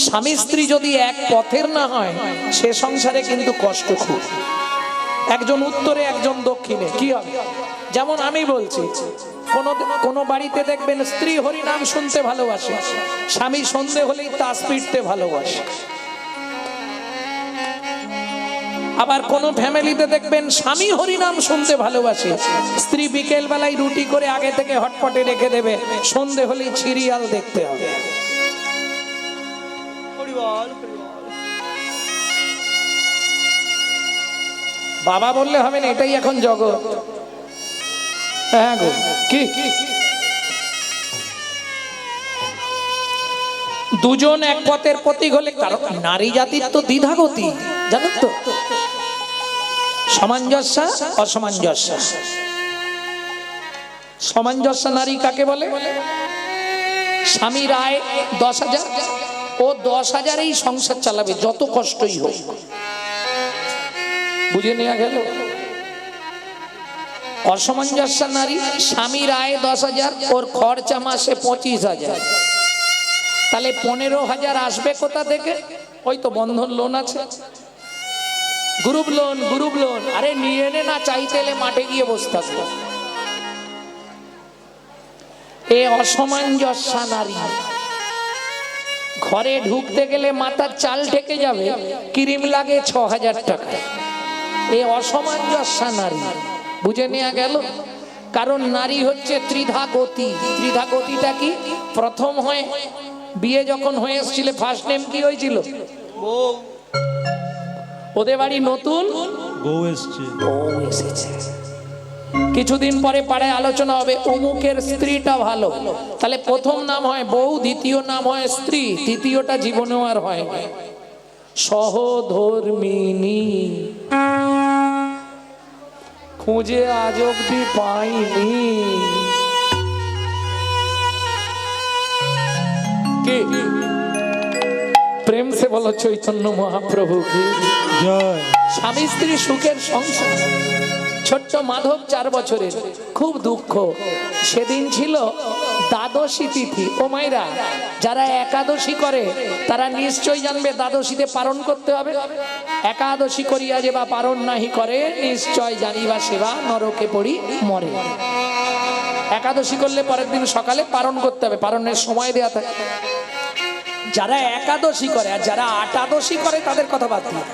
স্বামী স্ত্রী যদি এক পথের না হয় সে সংসারে কিন্তু কষ্ট খুব। একজন উত্তরে একজন দক্ষিণে কি হবে? যেমন আমি বলছি, কোন বাড়িতে দেখবেন স্ত্রী হরিনাম শুনতে ভালোবাসে, স্বামী সন্ধে হলেই তাস পিটতে ভালোবাসে। আবার কোন ফ্যামিলিতে দেখবেন স্বামী হরিনাম শুনতে ভালোবাসে, স্ত্রী বিকেল বেলায় রুটি করে আগে থেকে হটপটে রেখে দেবে, সন্ধে হলেই সিরিয়াল দেখতে হবে। বাবা বললে হবে না, এটাই এখন জগৎ। হ্যাঁ গো, কি দুজন এক পথের প্রতীক হলে, কারণ নারী জাতির তো দ্বিধাগতি, জানো তো, সামঞ্জস্য অসামঞ্জস্য। সামঞ্জস্য নারী কাকে বলে? স্বামীর আয় 10,000, ও 10,000-এই সংসার চালাবে যত কষ্টই হোক। বুঝে নেওয়া গেল? অসামঞ্জস্য নারী, স্বামীর আয় 10,000, ওর খরচা মাসে 25,000, তাহলে 15,000 আসবে কোথা থেকে? ওই তো বন্ধন লোন আছে, গ্রুপ লোন। আরে নিয়ে নে না, চাইতে এলে মাঠে গিয়ে বসে থাকবো। এ অসামঞ্জস্য নারী। ঘরে ঢুকতে গেলে মাথার চাল ঠেকে যাবে, ক্রিম লাগে 6,000 টাকা। এ অসামঞ্জস্য নারী। বুঝে নেওয়া গেল? কারণ নারী হচ্ছে ত্রিধা গতি। ত্রিধা গতিটা কি? প্রথম হয় বিয়ে যখন হয়ে এসেছিল, ফার্স্ট নেম কি হয়েছিল? বউ। ওদের বাড়ি নতুন বউ এসেছে। কিছুদিন পরে পাড়ায় আলোচনা হবে, অমুকের স্ত্রীটা ভালো, তাহলে প্রথম নাম হয় বউ, দ্বিতীয় নাম হয় স্ত্রী, তৃতীয়টা জীবনেও আর হয় না। সহধর্মিনী খুঁজে আজ অব্দি পাইনি। কে? প্রেম সে বলো চৈতন্য মহাপ্রভু কি জয়। স্বামী স্ত্রী সুখের সংসার। ছোট্ট মাধব 4 বছরের, খুব দুঃখ। সেদিন ছিল দ্বাদশী তিথি। ও মায়েরা, যারা একাদশী করে তারা নিশ্চয় জানবে দ্বাদশীতে পালন করতে হবে। একাদশী করিয়া যে বা পালন নাহি করে, নিশ্চয় জানিবা সেবা নরকে পড়ি মরে। একাদশী করলে পরের দিন সকালে পালন করতে হবে, পালনের সময় দেয়া থাকে। যারা একাদশী করে আর যারা আটাদশী করে তাদের কথা বাদ দিয়ে,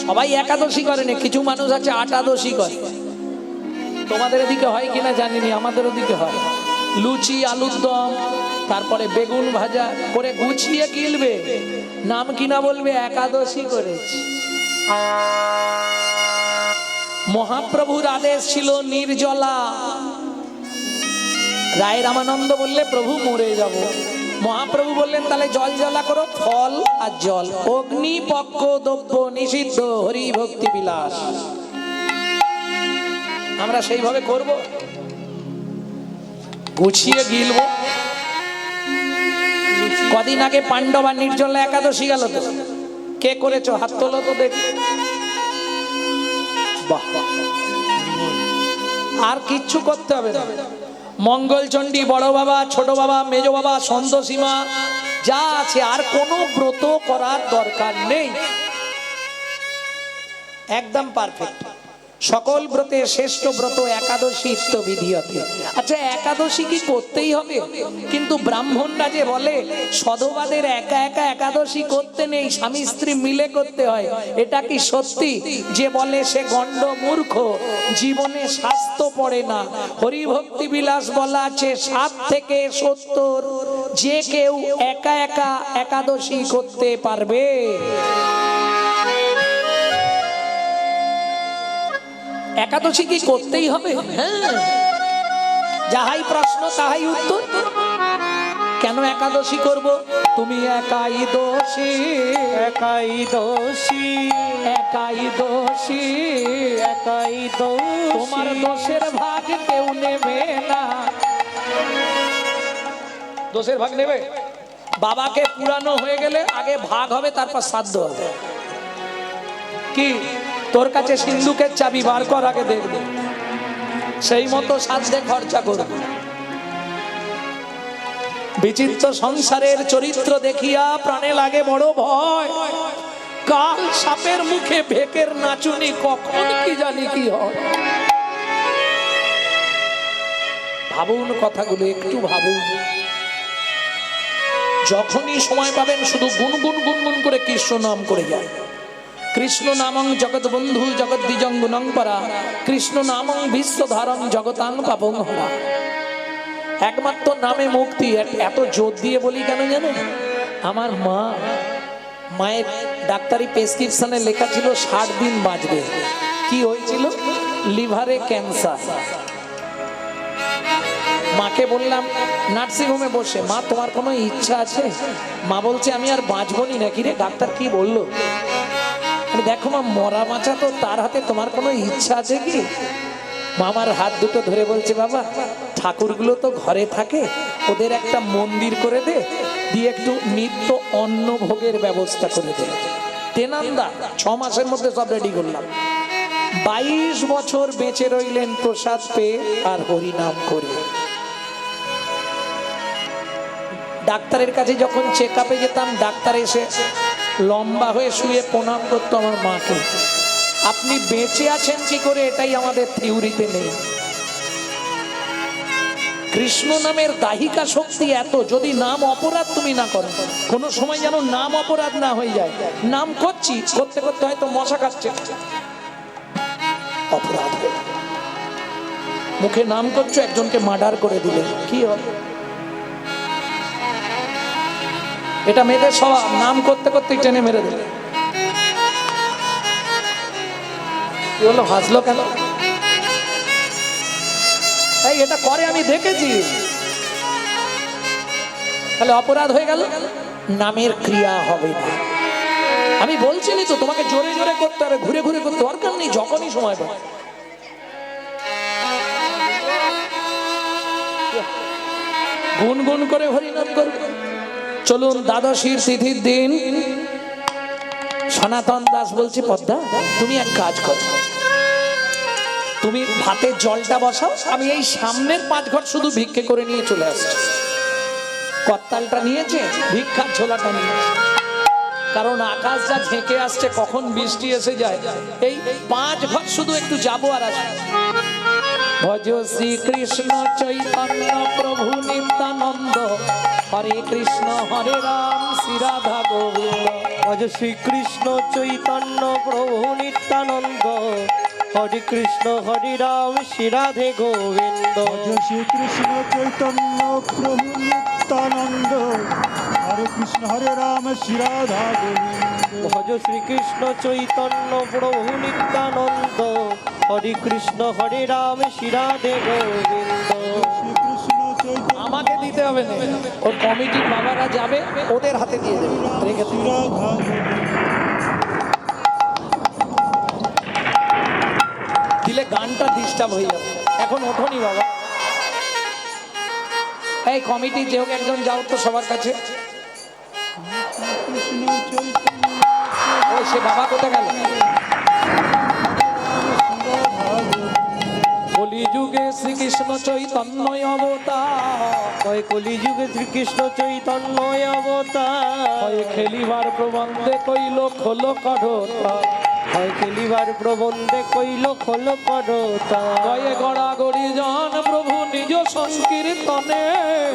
সবাই একাদশী করে না, কিছু মানুষ আছে আটাদশী করে। তোমাদের এদিকে হয় কিনা জানিনি, আমাদের ওদিকে হয়। লুচি, আলুর দম, তারপরে বেগুন ভাজা করে গুছিয়ে গিলবে, নাম কিনা বলবে একাদশী করেছি। মহাপ্রভুর আদেশ ছিল নির্জলা। রায় রামানন্দ বললে প্রভু মরে যাব। মহাপ্রভু বললেন তাহলে জল জ্বালা করো, ফল আর জল। অগ্নি পক্ষ দ্রব্য নিষিদ্ধ, হরি ভক্তি বিলাস। আমরা সেইভাবে করব, গুছিয়ে গিলব। কদিন আগে পাণ্ডবা নির্জলা একাদশী গেল তো, কে করেছো হাত তোলো তো দেখি। বাহ, আর কিচ্ছু করতে হবে না। মঙ্গলচণ্ডী, বড় বাবা, ছোট বাবা, মেজ বাবা, সন্তোষীমা যা আছে, আর কোনো ব্রত করার দরকার নেই। একদম পারফেক্ট। সকল ব্রতে শ্রেষ্ঠ ব্রত একাদশী বিধিয়তে। আচ্ছা, একাদশী কি করতেই হবে? কিন্তু ব্রাহ্মণরা যে বলে সধবাদের একা একা একাদশী করতে নেই, স্বামী স্ত্রী মিলে করতে হয়, এটা কি সত্যি? যে বলে সে গণ্ড মূর্খ, জীবনে স্বাস্থ্য পড়ে না। হরিভক্তি বিলাস বলা আছে 7 থেকে 70 যে কেউ একা একা একাদশী করতে পারবে। একাদশী কি করতেই হবে? হ্যাঁ, যাহাই প্রশ্ন তাহাই উত্তর। কেন একাদশী করব? তুমি একাই দোষী, একাই দোষী, একাই দোষী, একাই দোষী। তোমার দোষের ভাগ কেউ নেবে না। দোষের ভাগ নেবে? বাবাকে পুরানো হয়ে গেলে আগে ভাগ হবে, তারপর শ্রাদ্ধ হবে। কি তোর কাছে সিন্ধুকের চাবি বার কর, আগে দেখবে, সেই মতো শ্রাদ্ধে খরচা করবে। বিচিত্র সংসারের চরিত্র দেখিয়া প্রাণে লাগে বড় ভয়। কাল সাপের মুখে ভেকের নাচুনি, কখন কি জানি কি হয়। ভাবুন কথাগুলো, একটু ভাবুন। যখনই সময় পাবেন শুধু গুনগুন গুনগুন করে কৃষ্ণ নাম করে যায়। কৃষ্ণ নামং জগৎ বন্ধু জগৎ দ্বিজং গুণং পরা, কৃষ্ণ নামং বিশ্বধারং জগতাং পাপং হরা। একমাত্র নামে মুক্তি। এত জোর দিয়ে বলি কেন জানেন? আমার মায়ের ডাক্তারি প্রেসক্রিপশনে লেখা ছিল 60 দিন বাঁচবে। কি হয়েছিল? লিভারে ক্যান্সার। মাকে বললাম নার্সিংহোমে বসে, মা তোমার কোনো ইচ্ছা আছে? মা বলছে আমি আর বাঁচবনি নাকি রে? ডাক্তার কি বললো? দেখো মা, মরা বাঁচা তো তার হাতে, তোমার কোনো ইচ্ছা আছে কি? মামার হাত দুটো ধরে বলছে বাবা, ঠাকুরগুলো তো ঘরে থাকে, ওদের একটা মন্দির করে দে, দিয়ে একটু নিত্য অন্ন ভোগের ব্যবস্থা করে দে। তেনান্দা 6 মাসের মধ্যে সব রেডি করলাম। 22 বছর বেঁচে রইলেন প্রসাদ পেয়ে আর হরিনাম করে। ডাক্তারের কাছে যখন চেক আপে যেতাম, ডাক্তার এসে লম্বা হয়ে শুয়ে প্রণাম করতো আমার মাকে। আপনি বেঁচে আছেন কি করে এটাই আমাদের থিওরিতে নেই। কৃষ্ণ নামের দাহিকা শক্তি এত, যদি নাম অপরাধ তুমি না করো, কোনো সময় যেন নাম অপরাধ না হয়ে যায়। নাম করছি, করতে করতে হয়তো মশা কাটছে, অপরাধ হয়ে মুখে নাম করছো, একজনকে মার্ডার করে দিলে কি হবে? এটা মেয়েদের স্বভাব, নাম করতে করতে টেনে মেরে দিলে। কি হলো, হাসলো কেন? এই এটা করে আমি দেখেছি। তাহলে অপরাধ হয়ে গেল, নামের ক্রিয়া হবে না। আমি বলছিনি তো তোমাকে জোরে জোরে করতে হবে, ঘুরে ঘুরে করতে দরকার নেই, যখনই সময় পাবে। গুনগুন করে হরিনাম করবে। চলুন, দ্বাদশীর তিথির দিন সনাতন দাস বলছি, পদ্মা তুমি এক কাজ করো, তুমি ভাতের জলটা বসাও, আমি এই সামনের 5 ঘর শুধু ভিক্ষে করে নিয়ে চলে আসছি। করতালটা নিয়েছে, ভিক্ষার ঝোলাটা নিয়েছে, কারণ আকাশ যা ঝেঁকে আসছে, কখন বৃষ্টি এসে যায়। এই 5 ঘর শুধু একটু যাবো আর আসবো। ভজ শ্রী কৃষ্ণ চৈতন্য প্রভু নিত্যানন্দ, হরে কৃষ্ণ হরে রাম শ্রী রাধা গোবিন্দ। ভজ শ্রী কৃষ্ণ চৈতন্য প্রভু নিত্যানন্দ, হরে কৃষ্ণ হরে রাম শ্রী রাধে গোবিন্দ। ভজ শ্রী কৃষ্ণ চৈতন্য প্রভু নিত্যানন্দ, হরে কৃষ্ণ হরে রাম শ্রী রাধা গোবিন্দ। ভজ শ্রী কৃষ্ণ চৈতন্য প্রভু নিত্যানন্দ, হরে কৃষ্ণ হরে রাম শ্রী রাধে গোবিন্দ। শ্রীকৃষ্ণ চৈতন্য আমাকে দিতে হবে না, ওর কমিটির বাবারা যাবে, ওদের হাতে দিয়ে দেবে, রেখে শ্রী দেবে। রাধা দিলে গানটা ডিস্টার্ব হয়ে যাবে। এখন ওঠোনি বাবা, এই কমিটি যে হোক একজন যাও তো সবার কাছে। কৃষ্ণ চৈতন্য ওই সে বাবা কোথায় গেল? কলিযুগে শ্রীকৃষ্ণ চৈতন্য অবতার, কলিযুগে শ্রীকৃষ্ণ চৈতন্য অবতার, খেলিবার প্রবন্ধে কইল খোলো কঠোরতা, খেলিবার প্রবন্ধে কইল খোল করতা। গয়ে গড়াগড়ি জান প্রভু নিজ সংকীর্তনে,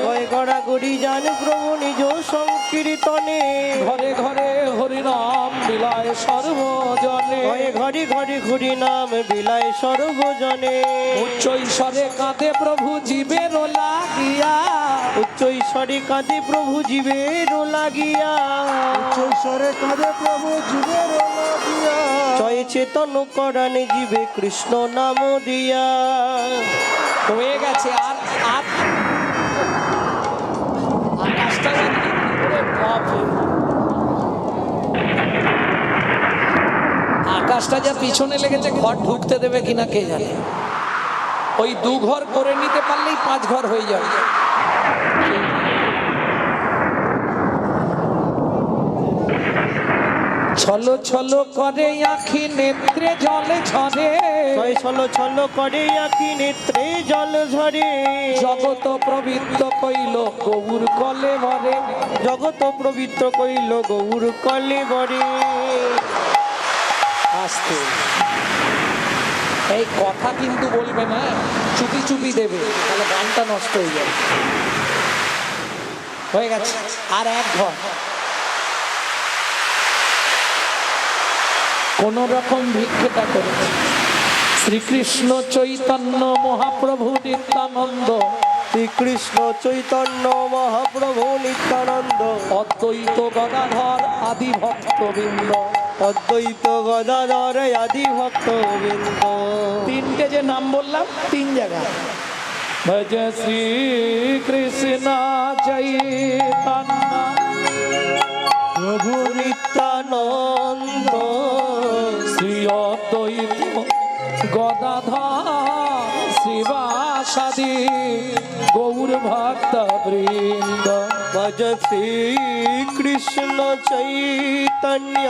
গয়ে গড়াগড়ি জান প্রভু নিজ সংকীর্তনে, ঘরে ঘরে হরিনাম বিলায় সর্বজনে, ঘরে ঘরে ঘরে ঘুরি নাম বিলায় সর্বজনে। উচ্চ ঈশ্বরে কাঁদে প্রভু জীবের লাগিয়া, উচ্চ ঈশ্বরে কাঁদে প্রভু জীবের লাগিয়া, ঈশ্বরে কাঁদে প্রভু জীবের লাগিয়া। জয় চেতন করানে জীবে কৃষ্ণ নাম দিয়া। হয়ে গেছে। আর আর আকাশটা ওরে বাপরে, আকাশটা যা পিছনে লেগেছে, ঘর ঢুকতে দেবে কিনা কে জানে। ওই 2 ঘর করে নিতে পারলেই 5 ঘর হয়ে যাবে। ছলো ছলো করে আখি নেত্রে জলে ঝরে, ছয় ছলো ছলো করে আখি নেত্রে জল ঝরে, জগত প্রবৃত্ত কইল গৌর কলে ভরে। জগত পবিত্র কইল গৌর কলে বরে। আসতে এই কথা কিন্তু বলবে না, চুপি চুপি দেবে, তাহলে গানটা নষ্ট হয়ে যাবে। হয়ে গেছে, আর এক ঘর। কোন রকম ভিক্ষেটা করেছে শ্রীকৃষ্ণ চৈতন্য মহাপ্রভু নিত্যানন্দ, শ্রীকৃষ্ণ চৈতন্য মহাপ্রভু নিত্যানন্দ, অদ্বৈত গদাধর আদি ভক্তবৃন্দ। অদ্বৈত গদাধর আদি ভক্তবৃন্দ। তিনটে যে নাম বললাম, তিন জায়গা। ভজ শ্রী কৃষ্ণ চৈতন্য প্রভু নিত্যানন্দ, শ্রী অদ্বৈত গদাধর শিবাসাদি গৌর ভক্ত বৃন্দ। ভজ শ্রীকৃষ্ণ চৈতন্য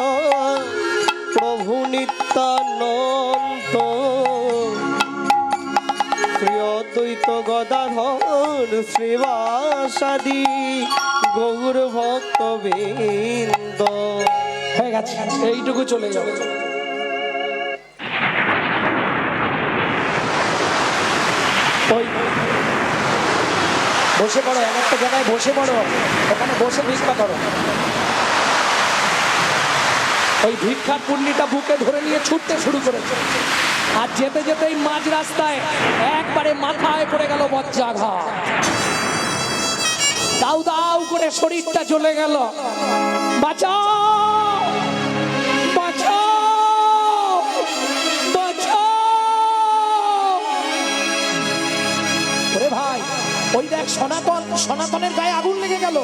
প্রভু নিত্যানন্দ, শ্রী অদ্বৈত গদাধর শ্রীবাসাদি গৌর ভক্তবৃন্দ। হয়ে গেছে, এইটুকু চলে যাবে। ওই বসে পড়ো, এক একটা জায়গায় বসে পড়ো, ওখানে বসে ভিক্ষা করো। ওই ভিক্ষার পুণ্যিটা বুকে ধরে নিয়ে ছুটতে শুরু করেছে, আর যেতে যেতেই মাঝ রাস্তায় একবারে মাথায় পড়ে গেল বজ্রাঘাত। দাউ দাউ করে শরীরটা চলে গেল। বাঁচাও বাঁচাও বাঁচাও! ওরে ভাই, ওই দেখ সনাতন, সনাতনের গায়ে আগুন লেগে গেল,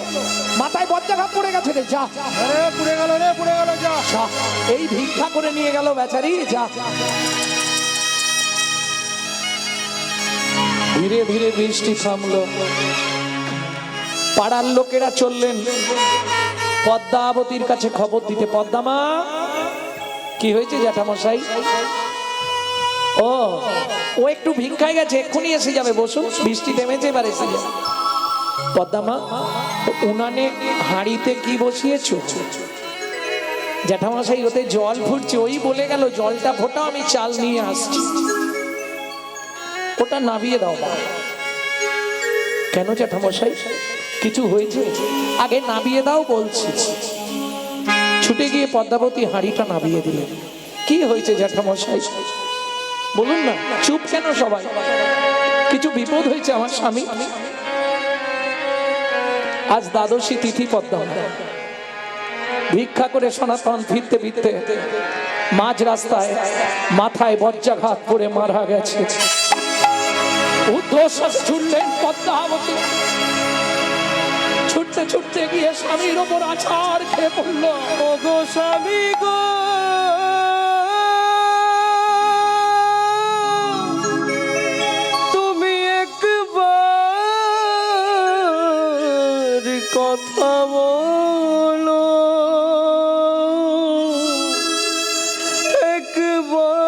মাথায় বজ্রাঘাত পড়ে গেছে রে। যা পুড়ে গেল রে, পুড়ে গেল, যা। যা, এই ভিক্ষা করে নিয়ে গেল বেচারি। যা, ধীরে ধীরে বৃষ্টি থামলো। পাড়ার লোকেরা চললেন পদ্মাবতীর কাছে খবর দিতে। পদ্মামা, কি হয়েছে জ্যাঠামশাই? ও ও একটু ভিক্ষায় গেছে, এক্ষুনি এসে যাবে, বসুন, বৃষ্টি থেমেছে, এবার এসে যাবে। পদ্মামা, উনানে হাঁড়িতে কি বসিয়েছো? জ্যাঠামশাই, ওতে জল ফুটছে। ওই বলে গেল জলটা ফোটাও, আমি চাল নিয়ে আসছি। ওটা নামিয়ে দাও। কেন জ্যাঠামশাই, কিছু হয়েছে? আগে নামিয়ে দাও বলছি। ছুটে গিয়ে পদ্মাবতী হাঁড়িটা নামিয়ে দিলেন। কি হয়েছে জ্যাঠামশাই বলুন না, চুপ কেন সবাই? কিছু বিপদ হয়েছে আমার স্বামী? আজ দ্বাদশী তিথি পদ্মা, ভিক্ষা করে সনাতন ফিরতে ফিরতে মাঝ রাস্তায় মাথায় বজ্রাঘাত পড়ে মারা গেছে। উদ্ধোষণ ছুটলেন পদ্মাবতী, ছুটতে ছুটতে গিয়ে স্বামীর ওপর আছাড় খেয়ে পড়ল। ও গো স্বামী গো, তুমি একবার কথা বলো, একবার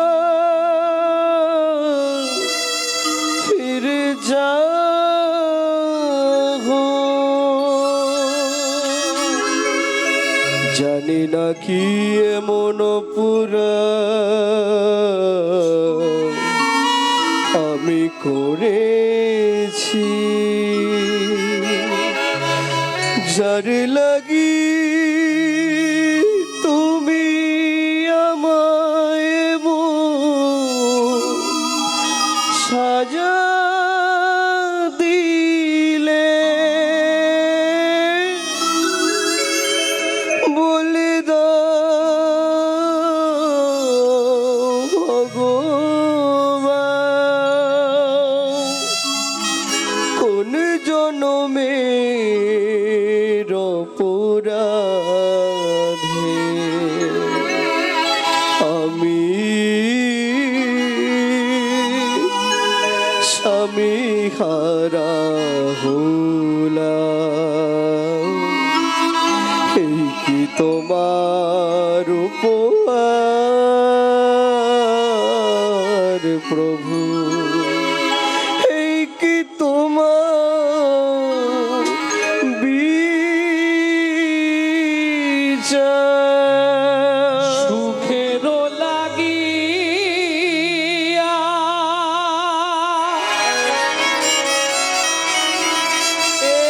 ফিরে যাও। জানি না কি এমন পুরা আমি করেছি, যার লাগি তুমি আমায় সাজা দিলে। বলে দাও ভগবান, কোন জনমের অপরাধে আমি স্বামী হারা হলাম। এই কি তোমার উপহার প্রভু, এই কি তোমার বিচার। সুখেরও লাগিয়া এ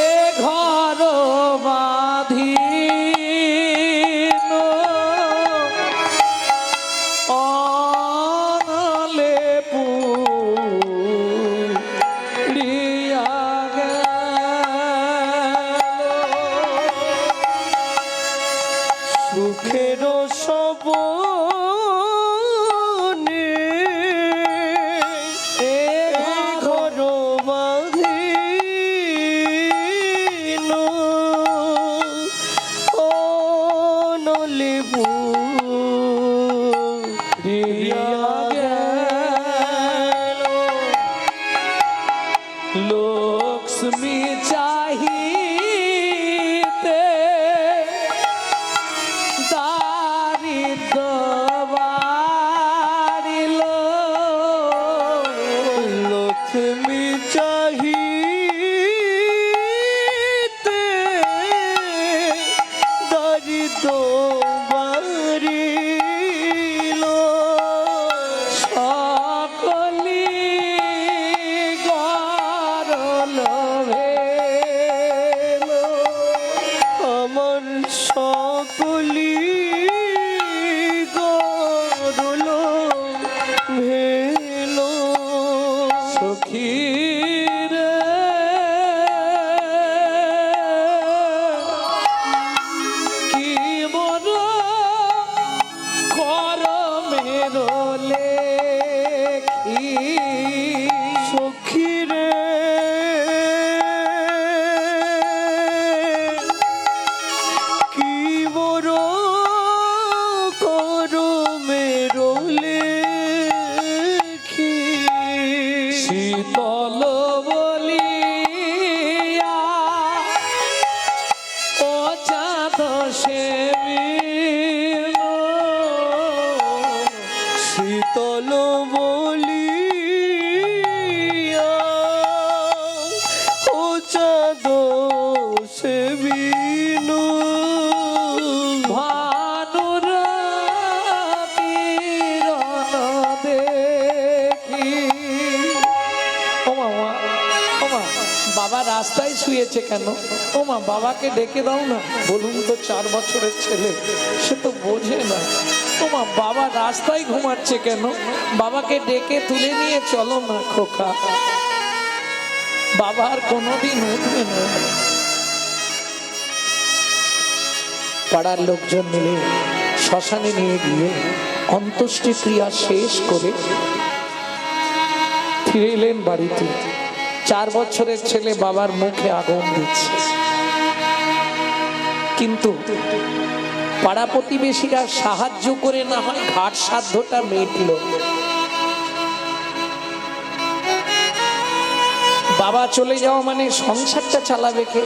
ঘর বাঁধিল অনলে পুড়িয়া গেল। সুখের সবনে এ ঘর বাঁধিল অনলে পুড়িয়া গেল। লক্ষ্মী চাহিতে দারিদ্র বাড়িল। লক্ষ্মী চাহিতে দারিদ্র বাড়িল। সকলি গরল ভেল। আমার সকলি গরল ভেল। সখীর কি মোর করমের লেখি। সখীরে কি বড় করমের লেখি। শীতল বলিয়া ও চাঁদ সেবিল। শীতল বলিয়া ও চাঁদ সেবিনু। ভানুর কিরণ দেখি। ওমা বাবা রাস্তায় শুয়েছে কেন? ওমা বাবাকে ডেকে দাও না। বলুন তো 4 বছরের ছেলে, সে তো বোঝে না। ওমা বাবা রাস্তায় ঘুমাচ্ছে কেন? বাবাকে ডেকে তুলে নিয়ে চলো না খোকা। বাবা আর কোনোদিন উঠবে না। পাড়ার লোকজন মিলে শ্মশানে নিয়ে গিয়ে অন্ত্যেষ্টি ক্রিয়া শেষ করে ফিরে এলেন বাড়িতে। 4 বছরের ছেলে বাবার মুখে আগুন দিচ্ছে, কিন্তু পাড়া প্রতিবেশীরা সাহায্য করে না হয় ঘাট সাধ্যটা মিটল। বাবা চলে যাওয়া মানে সংসারটা চালাবে কে?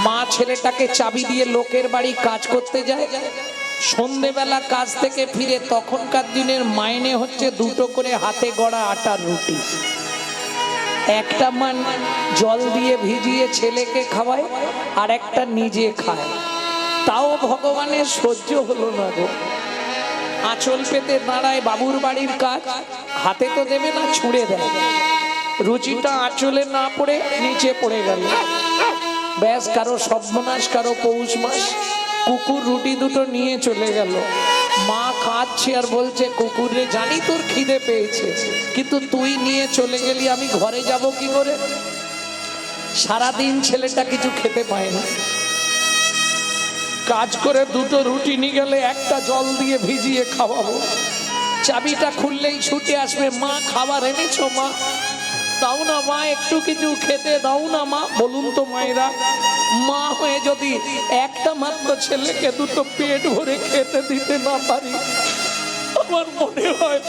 মা ছেলেটাকে চাবি দিয়ে লোকের বাড়ি কাজ করতে যায়। সন্ধেবেলা কাজ থেকে ফিরে তখনকার দিনের মাইনে হচ্ছে 2টো করে হাতে গড়া আটার রুটি। একটা মান জল দিয়ে ভিজিয়ে ছেলেকে খাওয়ায়, আর একটা নিজে খায়। তাও ভগবানের সহ্য হলো না গো। আঁচল পেতে দাঁড়ায় বাবুর বাড়ির কাজ, হাতে তো দেবে না, ছুঁড়ে দেয়। রুচিটা আঁচলে না পড়ে নিচে পড়ে গেল। ব্যাস, কারো সর্বনাশ, কারো পৌষ মাস। কুকুর রুটি 2টো নিয়ে চলে গেল। মা কাঁদছে আর বলছে, কুকুরে জানি তোর খিদে পেয়েছে, কিন্তু তুই নিয়ে চলে গেলি, আমি ঘরে যাব কি করে? সারাদিন ছেলেটা কিছু খেতে পায় না। কাজ করে 2টো রুটি নিয়ে গেলে একটা জল দিয়ে ভিজিয়ে খাওয়াবো। চাবিটা খুললেই ছুটে আসবে, মা খাবার এনেছো মা? দাও না মা, একটু কিছু খেতে দাও না মা। বলুন তো মায়েরা, মা হয়ে যদি একটা মাত্র ছেলেকে 2টো পেট ভরে খেতে দিতে না পারি, আমার মনে হয়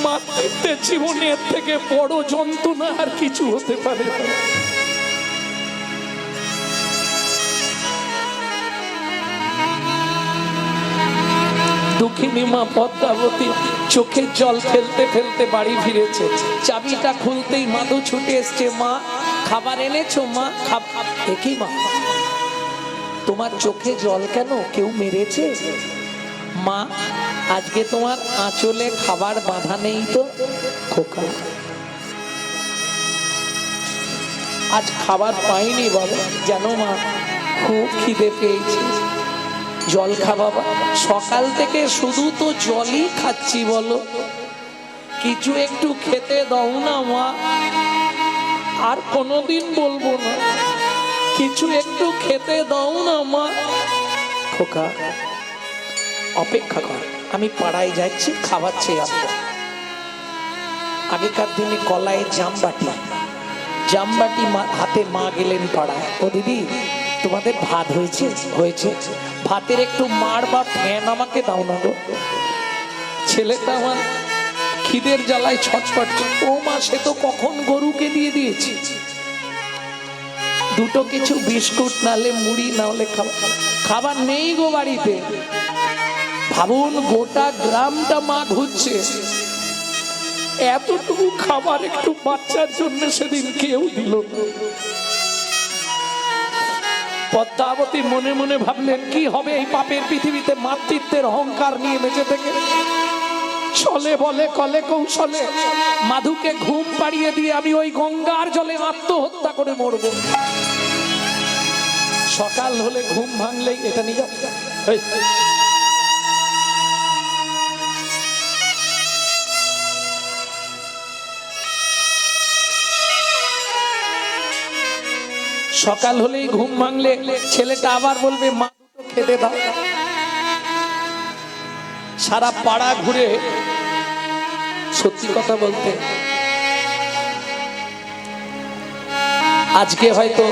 মাতৃত্বের জীবনের থেকে বড় যন্ত্রণা আর কিছু হতে পারে না। দুঃখিনী মা পদ্মাবতী চোখের জল ফেলতে ফেলতে বাড়ি ফিরেছে। চাবিটা খুলতেই মাধু ছুটে এসছে, মা খাবার এনেছো মা? একই মা, তোমার চোখে জল কেন? কেউ মেরেছে? মা আজকে তোমার আঁচলে খাবার বাঁধা নেই তো? খোকা আজ খাবার পাইনি বাবা, জানো মা খুব খিদে পেয়েছে, জল খা বাবা। সকাল থেকে শুধু তো জলই খাচ্ছি, বলো কিছু একটু খেতে দাও না মা। আর কোনোদিন বলবো না, কিছু একটু খেতে দাও না মা। খোকা অপেক্ষা কর, আমি পাড়ায় যাচ্ছি, খাবার চেয়ে আসবো। আগেকার দিনে কলায় জামবাটি হাতে মা গেলেন পাড়ায়, ও দিদি তোমাদের ভাত হয়েছে? হয়েছে। ভাতের একটু মার বা ফ্যান আমাকে দাও না গো। ছেলেটা আমার খিদের জ্বালায় ছটফট। ও মা সে তো কখন গরুকে দিয়ে দিয়েছি। দুটো কিছু বিস্কুট নালে মুড়ি নাহলে খাবার নেই গো বাড়িতে। ভাবুন গোটা গ্রামটা মা ঘুরছে, এতটুকু খাবার একটু বাচ্চার জন্য সেদিন কেউ দিল না। পদ্মাবতী মনে মনে ভাবলেন কি হবে এই পাপের পৃথিবীতে মাতৃত্বের অহংকার নিয়ে বেঁচে থেকে। চলে বলে কলে কৌশলে মাধুকে ঘুম পাড়িয়ে দিয়ে আমি ওই গঙ্গার জলে আত্মহত্যা করে মরব। সকাল হলে ঘুম ভাঙলেই এটা নিয়ে যাও। সকাল হলেই ঘুম ভাঙলে ছেলেটা আবার বলবে মা দুটো খেতে দাও। সারা পাড়া ঘুরে, সত্যি কথা বলতে আজকে হয়তো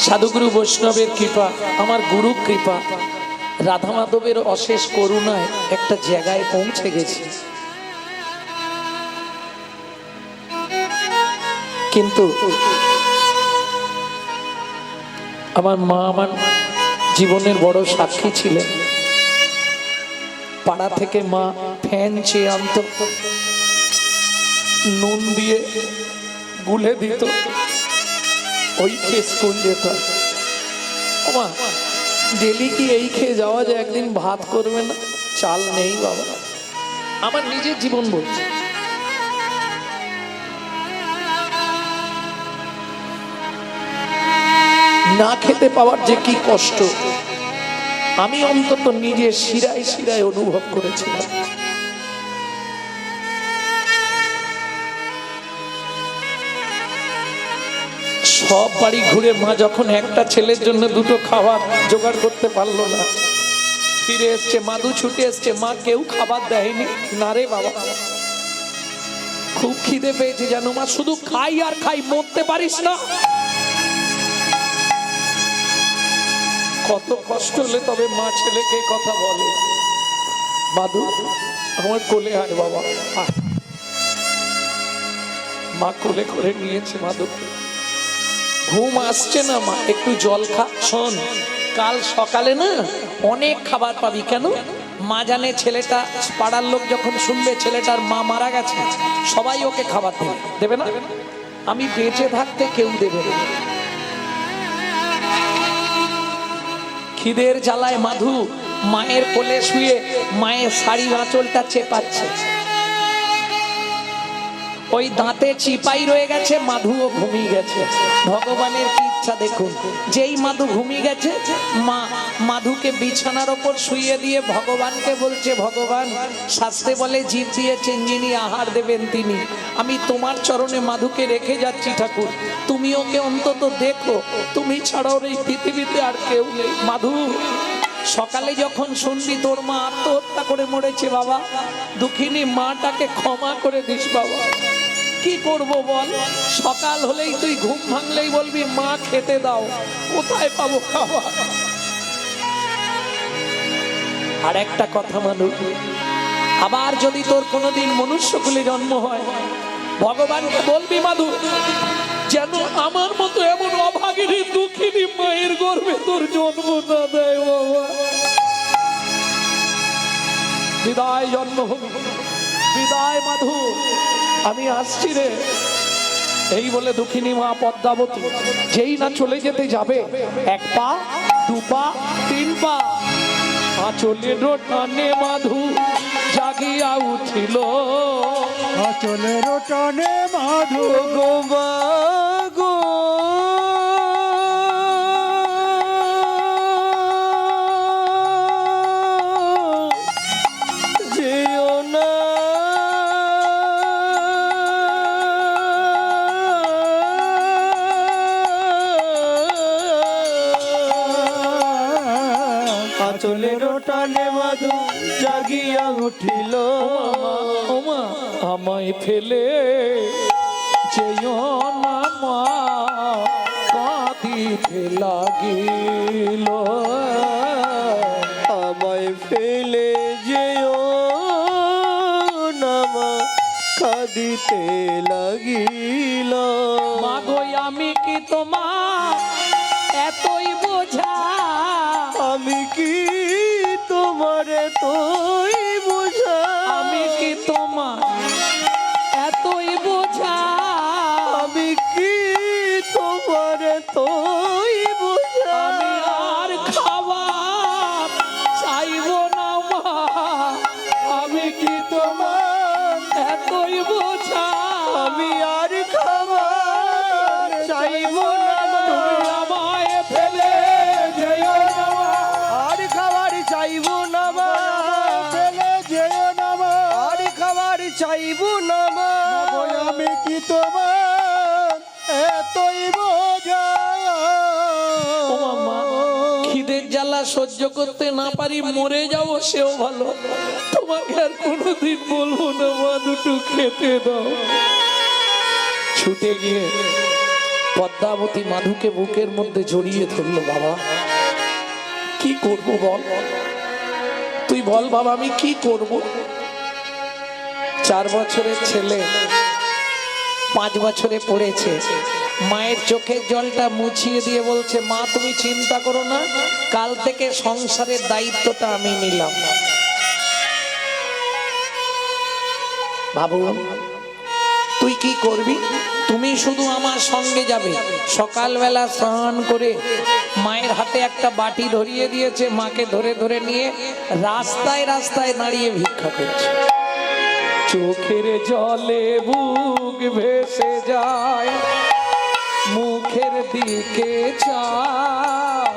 সাধুগুরু বৈষ্ণবের কৃপা, আমার গুরু কৃপা, রাধা মাধবের অশেষ করুণায় একটা জায়গায় পৌঁছে গেছি। কিন্তু আমার মা আমার জীবনের বড় সাক্ষী ছিলেন। পাড়া থেকে মা ফ্যান চেয়ে আনত, নুন দিয়ে গুলে দিত, ওই খেয়ে স্কুল যেত। মা ডেলি কি এই খেয়ে যাওয়া যায়? একদিন ভাত করবে না? চাল নেই বাবা। আমার নিজের জীবন বলছে। না খেতে পাওয়ার যে কি কষ্ট আমি অন্তত নিজে শিরায় শিরায় অনুভব করেছিলাম। সব বাড়ি ঘুরে মা যখন একটা ছেলের জন্য দুটো খাবার জোগাড় করতে পারলো না, ফিরে এসছে, মাধু ছুটে এসছে, মা কেউ খাবার দেয়নি। না রে বাবা, খুব খিদে পেয়েছে জানো মা, শুধু খাই আর খাই, মরতে পারিস না। কত কষ্ট হলে তবে মা ছেলেকে কথা বলে, মাধু আমার কোলে আয় বাবা। মা কোলে করে নিয়েছে মাধুকে। ঘুম আসছে না মা, একটু জল খা। শোন, কাল সকালে না অনেক খাবার পাবি। কেন? মা জানে ছেলেটা, পাড়ার লোক যখন শুনবে ছেলেটার মা মারা গেছে, সবাই ওকে খাবার দেবে না। আমি বেঁচে থাকতে কেউ দেবে না। খিদের জ্বালায় মাধু মায়ের কোলে শুয়ে মায়ের শাড়ির আঁচলটা চেপাচ্ছে। ওই দাঁতে চিপাই রয়ে গেছে, মাধুও ঘুমিয়ে গেছে। ভগবানের কি ইচ্ছা দেখুন, যেই মাধু ঘুমিয়ে গেছে, মা মাধুকে বিছানার ওপর শুইয়ে দিয়ে ভগবানকে বলছে, ভগবান শাস্ত্রে বলে জীব দিয়েছেন যিনি আহার দেবেন তিনি, আমি তোমার চরণে মাধুকে রেখে যাচ্ছি ঠাকুর, তুমি ওকে অন্তত দেখো, তুমি ছাড়াও এই পৃথিবীতে আর কেউ নেই। মাধু সকালে যখন শুনবি তোর মা আত্মহত্যা করে মরেছে, বাবা দুঃখিনী মাটাকে ক্ষমা করে দিস বাবা। কি করব বল? সকাল হলেই তুই ঘুম ভাঙলেই বলবি মা খেতে দাও, কোথায় পাবো খাবার? আর একটা কথা মানুষ, আবার যদি তোর কোনোদিন মনুষ্যকুলে জন্ম হয়, ভগবানকে বলবি মাধু যেন আমার মতো এমন অভাগিনী দুঃখিনী মায়ের গর্ভে তোর জন্ম না দেয় বাবা। বিদায় জন্মভূমি, বিদায় মাধু, আমি আসছি রে। এই বলে দুঃখিনী মা পদ্মাবতী যেই না চলে যেতে যাবে, এক পা, দু পা, তিন পা, আঁচলের টানে মাধু জাগিয়া উঠিল। আচলের টানে মাধু গো মা গো, যেও না আচলের টানে মাধু জাগিয়া উঠিল। ওমা আমায় ফেলে যেও না মা, কাঁদিতে লাগিল। আমায় ফেলে যেও না মা, কাঁদিতে লাগিল। মাগো আমি কি তোমার এতই বোঝা, আমি কি তোমার তোই বোঝা, আমি কি তোমার এতই বোঝা, আমি কি তোমার তোই বোঝা। আমি আর খাবার চাইব না মা, আমি কি তোমার এতই বোঝা, আমি আর খাবার চাইব না মা। তুমি আমায় ফেলে যেও না মা। আর খাবার চাইব না মা, ফেলে যেও না মা। আর খাবার চাইব না মা। ওই আমি কি তোমার এতই বোঝা। ও মামা, খিদের জ্বালা সহ্য করতে না পারি মরে যাবো সেও ভালো, তোমাকে আর কোনোদিন বলবো না মা দুটো খেতে দাও। ছুটে গিয়ে পদ্মাবতী মাধুকে বুকের মধ্যে জড়িয়ে ধরলো। বাবা কি করব বল, তুই বল বাবা আমি কি করব। 4 বছরের ছেলে 5 বছরে পড়েছে, মায়ের চোখের জলটা মুছিয়ে দিয়ে বলছে, মা তুমি চিন্তা করো না, কাল থেকে সংসারের দায়িত্বটা আমি নিলাম। বাবু তুই কি করবি, তুমি শুধু আমার সঙ্গে যাবে। সকালবেলা স্নান করে মায়ের হাতে একটা বাটি ধরিয়ে দিয়েছে, মাকে ধরে ধরে নিয়ে রাস্তায় রাস্তায় দাঁড়িয়ে ভিক্ষা করছে। চোখের জলে বুক ভেসে যায়, মুখের দিকে চাও,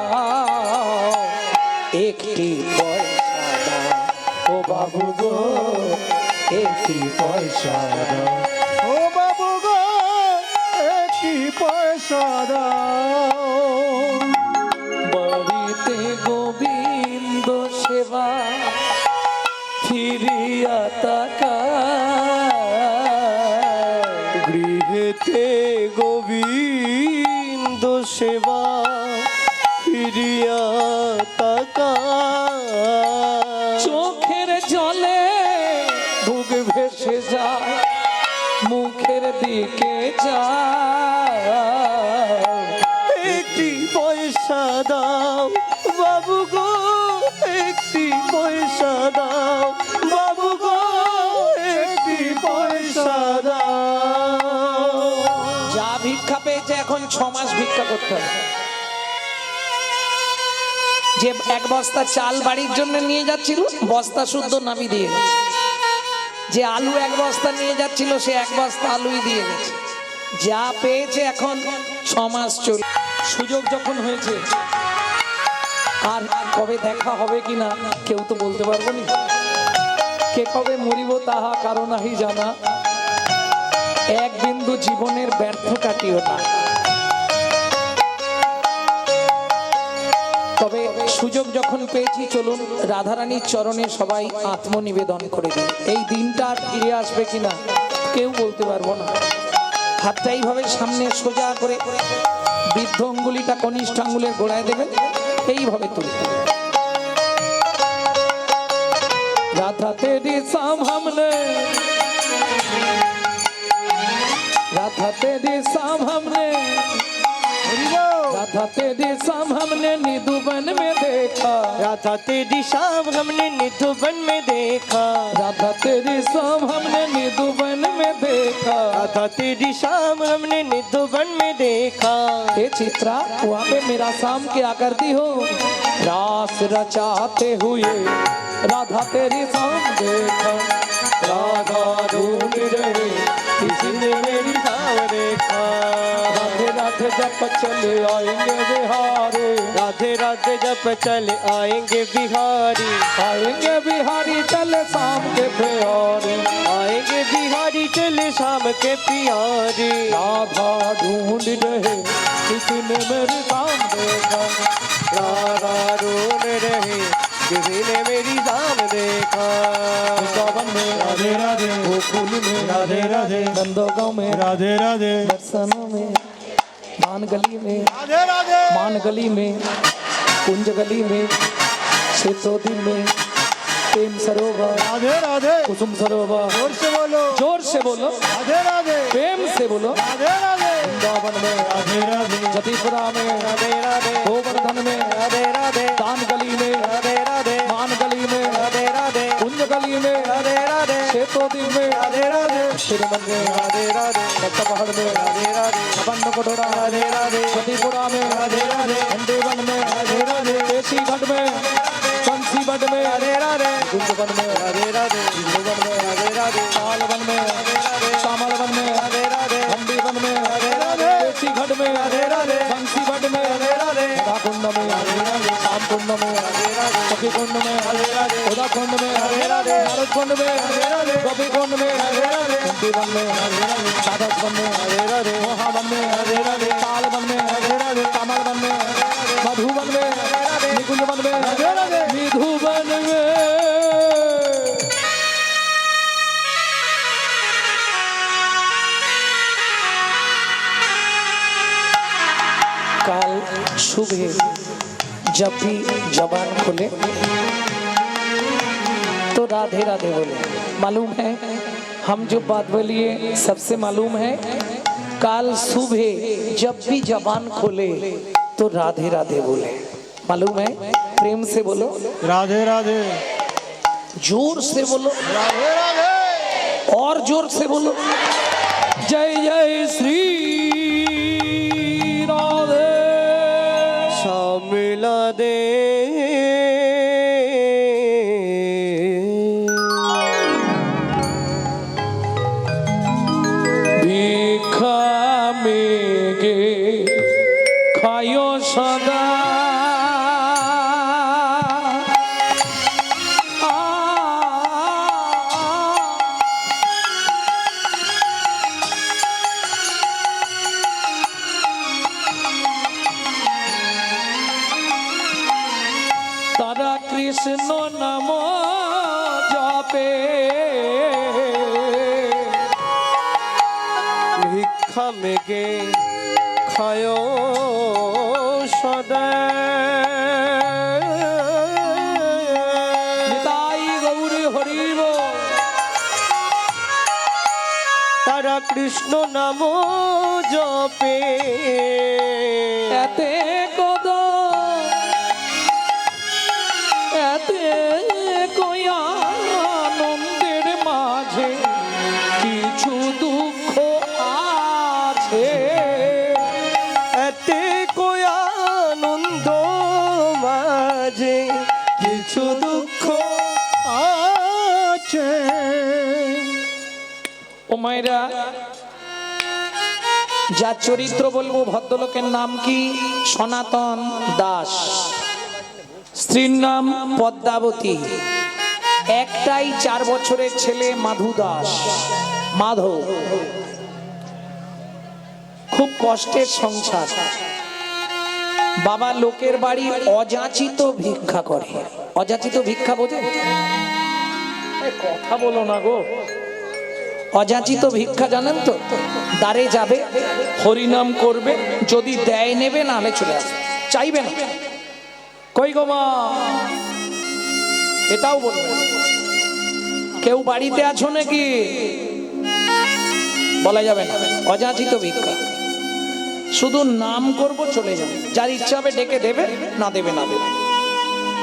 একটি পয়সা দাও ও বাবু গো, একটি পয়সা দাও। ও বাবু গো একটি পয়সা দাও। বাড়িতে গোবিন্দ সেবা ফিরিয়া তাকা, গৃহেতে গোবিন্দ সেবা ফিরিয়া তাকা। চোখের জলে বুক ভেসে যায়, মুখের দিকে যায়, একটি পয়সা দাও বাবু গো, একটি পয়সা দাও বাবু গো, একটি পয়সা দাও। যা ভিক্ষা পেয়েছে এখন 6 মাস ভিক্ষা করতে হবে। যে 1 বস্তা চাল বাড়ির জন্য নিয়ে যাচ্ছিল, বস্তা শুদ্ধ নাবি দিয়ে গেছে। যে আলু 1 বস্তা নিয়ে যাচ্ছিল, সে 1 বস্তা আলুই দিয়ে গেছে। যা পেয়েছে এখন 6 মাস চল। সুযোগ যখন হয়েছে, আর কবে দেখা হবে কিনা কেউ তো বলতে পারবো না। কে কবে মরিব তাহা কারো নাহি জানা, এক বিন্দু জীবনের ব্যর্থ কাটিও না। তবে সুযোগ যখন পেয়েছি, চলুন রাধারানীর চরণে সবাই আত্মনিবেদন করে দিই। এই দিনটা আর ফিরে আসবে কিনা কেউ বলতে পারবো না। হাতটা এইভাবে সামনে সোজা করে বৃদ্ধ অঙ্গুলিটা কনিষ্ঠ আঙ্গুলের গোড়ায় দেবেন, এইভাবে তুলতে। রাধা তেরি সামনে, राधा तेरी सामने, राधा राधा तेरी शाम हमने निधुबन में देखा, राधा तेरी शाम हमने निधुबन में देखा, राधा तेरी शाम हमने निधुबन में देखा। राधा तेरी शाम हमने निधुबन में देखा। हे चित्रा, वहाँ पे मेरा शाम क्या करती हो? रास रचाते हुए राधा तेरी शाम देखा, राधा ढूंढ रहे किसी ने मेरी शाम देखा। राधे राधे जब चले आएंगे बिहारी, राधे राधे जब चले आएंगे बिहारी, आएंगे बिहारी चले शाम के प्यारी, आएंगे बिहारी चले शाम के प्यारी। राधा ढूंढ रहे किसी ने मेरी शाम देखा, राधा ढूंढ रहे किसी ने मेरी शाम देखा। वृंदावन में राधे राधे गोकुल में राधे राधे नंदगांव में राधे राधे दर्शनों में मान गली में राधे राधे मान गली में कुंज गली में शेतोदी में प्रेम सरोवर राधे राधे कुसुम सरोवर। जोर से बोलो जोर से बोलो, राधे राधे प्रेम से बोलो। राधे राधे वृंदावन में राधे राधे जतीपुरा में राधे राधे गोवर्धन में राधे राधे दान गली में राधे राधे मान गली में राधे राधे कुंज गली में राधे राधे शेतोदी में राधे राधे तिरुमन में राधे राधे पहाड़ में राधे राधे अबंध कटोरा राधे राधे जतीपुरा में राधे राधे अंडेवन में राधे राधे केसी घट में कंसी घट में राधे राधे कुंजवन में राधे राधे वन में राधे राधे सालवन में श्यामलवन में राधे राधे अंडीवन में राधे राधे केसी घट में राधे राधे कंसी घट में राधे राधे राधा कुंड में श्याम कुंड में सखी कुंड में उदा कुंड में नारद कुंड में गोपी कुंड में कुंडीवन में साधक वन में मोहावन में तालवन में कमलवन में मधुवन में निकुंजवन में निधुवन में। काल सुबह जब भी जबान खुले तो राधे राधे बोले। मालूम है, हम जो बात बोलिए सबसे मालूम है। काल सुबह जब भी जबान खोले तो राधे राधे बोले। मालूम है, प्रेम से बोलो, राधे राधे जोर से बोलो, राधे राधे और जोर से बोलो, जय जय श्री राधे। मिला दे भिखा मेगे खायो सदा তারা কৃষ্ণ নাম জপে ভিক্ষা মেগে খায় সদা নিতাই গৌরী হরিব তারা কৃষ্ণ নাম জপে এতে কদ এতে কই আনন্দের মাঝে কিছু দুঃখ আছে, এতে কই আনন্দ মাঝে কিছু দুঃখ আছে। ও মায়েরা, যার চরিত্র বলবো ভদ্রলোকের নাম কি? সনাতন দাস। স্ত্রীর নাম পদ্মাবতী। একটাই 4 বছরের ছেলে মাধু দাস, মাধব। খুব কষ্টের সংসার। বাবা লোকের বাড়ি অযাচিত ভিক্ষা করে। অযাচিত ভিক্ষা বোঝে? কথা বলো না গো। অযাচিত ভিক্ষা জানেন তো? দ্বারে যাবে, হরিনাম করবে, যদি দেয় নেবে, নাহলে চলে আসবে, চাইবে না। কই গো মা, এটাও বলবে। কেউ বাড়িতে আছো নাকি? বলা যাবে না। অযাচিত ভিক্ষা। শুধু নাম করব চলে যাবে, যার ইচ্ছা হবে ডেকে দেবে, না দেবে না দেবে।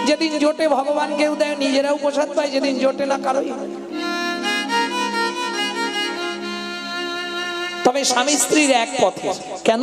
যেদিন জোটে ভগবান কেউ দেয়, নিজেরাও প্রসাদ পায়, যেদিন জোটে না কারোই। তবে স্বামী স্ত্রীর এক পথে। কেন?